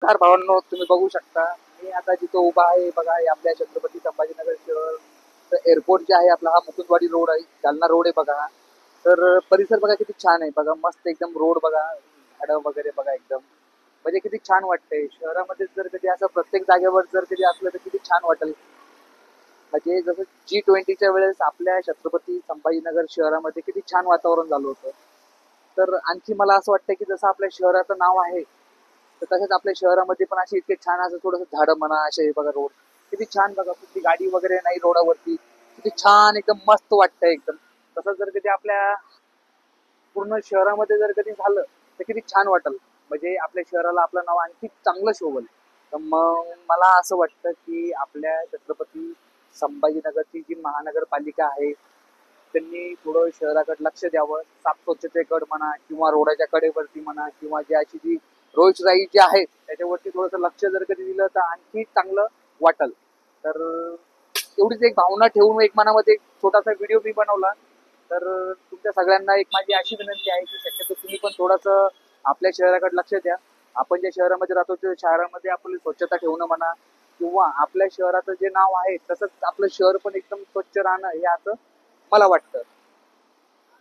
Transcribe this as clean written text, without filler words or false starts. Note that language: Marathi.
नमस्कार भावांनो, तुम्ही बघू शकता मी आता जिथं उभा आहे बघा, हे आपल्या छत्रपती संभाजीनगर शहर एअरपोर्ट जे आहे आपला, हा मुकुंदवाडी रोड आहे, जालना रोड आहे बघा. तर परिसर बघा किती छान आहे बघा, मस्त एकदम रोड बघा, झाडं वगैरे बघा एकदम, म्हणजे किती छान वाटतंय शहरामध्ये. जर कधी असं प्रत्येक जागेवर जर कधी असलं तर किती छान वाटेल. म्हणजे जसं G20च्या वेळेस आपल्या छत्रपती संभाजीनगर शहरामध्ये किती छान वातावरण झालं होतं. तर आणखी मला असं वाटतं की जसं आपल्या शहराचं नाव आहे, तर तसंच आपल्या शहरामध्ये पण असे इतके छान असं थोडंसं झाडं म्हणा, असे हे बघा रोड किती छान बघा, कुठली गाडी वगैरे नाही रोडावरती, किती छान एकदम मस्त वाटतंय एकदम. तसंच जर कधी आपल्या पूर्ण शहरामध्ये जर कधी झालं तर किती छान वाटेल. म्हणजे आपल्या शहराला आपलं नाव आणखी चांगलं शोभल. तर मग मला असं वाटतं की आपल्या छत्रपती संभाजीनगरची जी महानगरपालिका आहे, त्यांनी थोडं शहराकडे लक्ष द्यावं. साफ स्वच्छतेकडे म्हणा किंवा रोडाच्या कडेवरती म्हणा किंवा जी अशी जी रोषराई जी आहे त्याच्यावरती थोडंसं लक्ष जर कधी दिलं तर आणखी चांगलं वाटल. तर एवढीच एक भावना ठेवून एक मनामध्ये एक छोटासा व्हिडिओ मी बनवला. तर तुमच्या सगळ्यांना एक माझी अशी विनंती आहे की शक्यतो तुम्ही पण थोडंसं आपल्या शहराकडे लक्ष द्या. आपण ज्या शहरामध्ये राहतो त्या शहरामध्ये आपली स्वच्छता ठेवणं म्हणा किंवा आपल्या शहराचं जे नाव आहे तसंच आपलं शहर पण एकदम स्वच्छ राहणं हे असं मला वाटतं.